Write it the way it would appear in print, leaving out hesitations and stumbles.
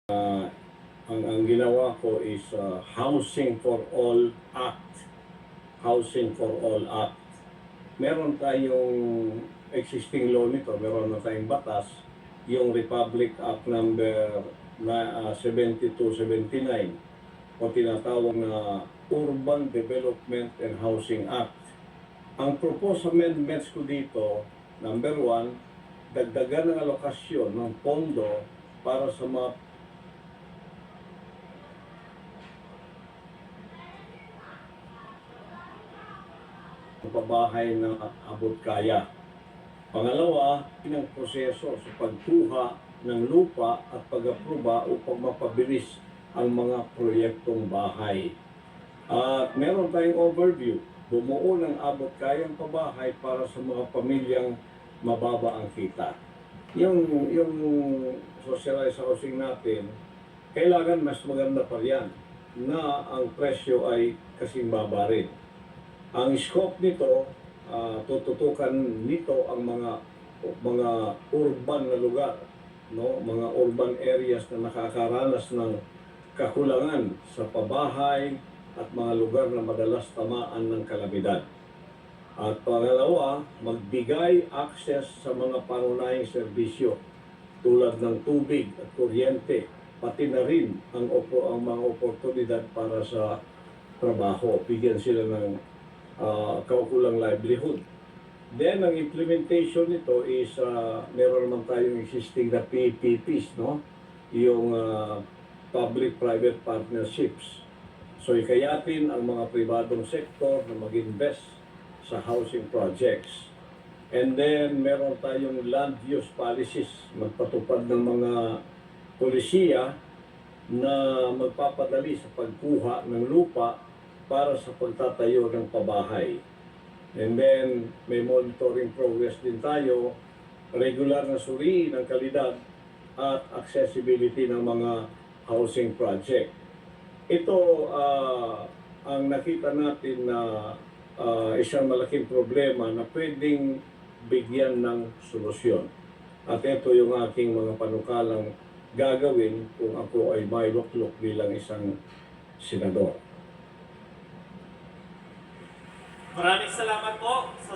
Ang ginawa ko is Housing for All Act. Housing for All Act. Meron tayong existing law nito, meron na tayong batas, yung Republic Act number 7279 o tinatawag na Urban Development and Housing Act. Ang proposed amendments ko dito, number 1, dagdagan ng alokasyon ng pondo para sa mga pabahay na abot kaya. Pangalawa, ng proseso sa pagkuha ng lupa at pag-aproba upang mapabilis ang mga proyektong bahay. At meron tayong overview, bumuo ng abot kayang pabahay para sa mga pamilyang mababa ang kita. Yung socialized housing natin, kailangan mas maganda pa yan na ang presyo ay kasing baba rin. Ang scope nito, tututukan nito ang mga urban na lugar, no? Mga urban areas na nakakaranas ng kakulangan sa pabahay at mga lugar na madalas tamaan ng kalamidad. At pangalawa, magbigay access sa mga pangunahing serbisyo tulad ng tubig at kuryente, pati na rin ang mga oportunidad para sa trabaho. Bigyan sila ng kaukulang livelihood. Then, ang implementation nito is meron naman tayong existing na PPPs, no? Yung public-private partnerships. So, ikayatin ang mga pribadong sektor na mag-invest sa housing projects. And then, meron tayong land use policies, magpatupad ng mga polisiya na magpapadali sa pagkuha ng lupa para sa pagtatayo ng pabahay. And then, may monitoring progress din tayo, regular na suriin ang kalidad at accessibility ng mga housing project. Ito ang nakita natin na isang malaking problema na pwedeng bigyan ng solusyon. At ito yung aking mga panukalang gagawin kung ako ay may luklok bilang isang senador. Maraming salamat po sa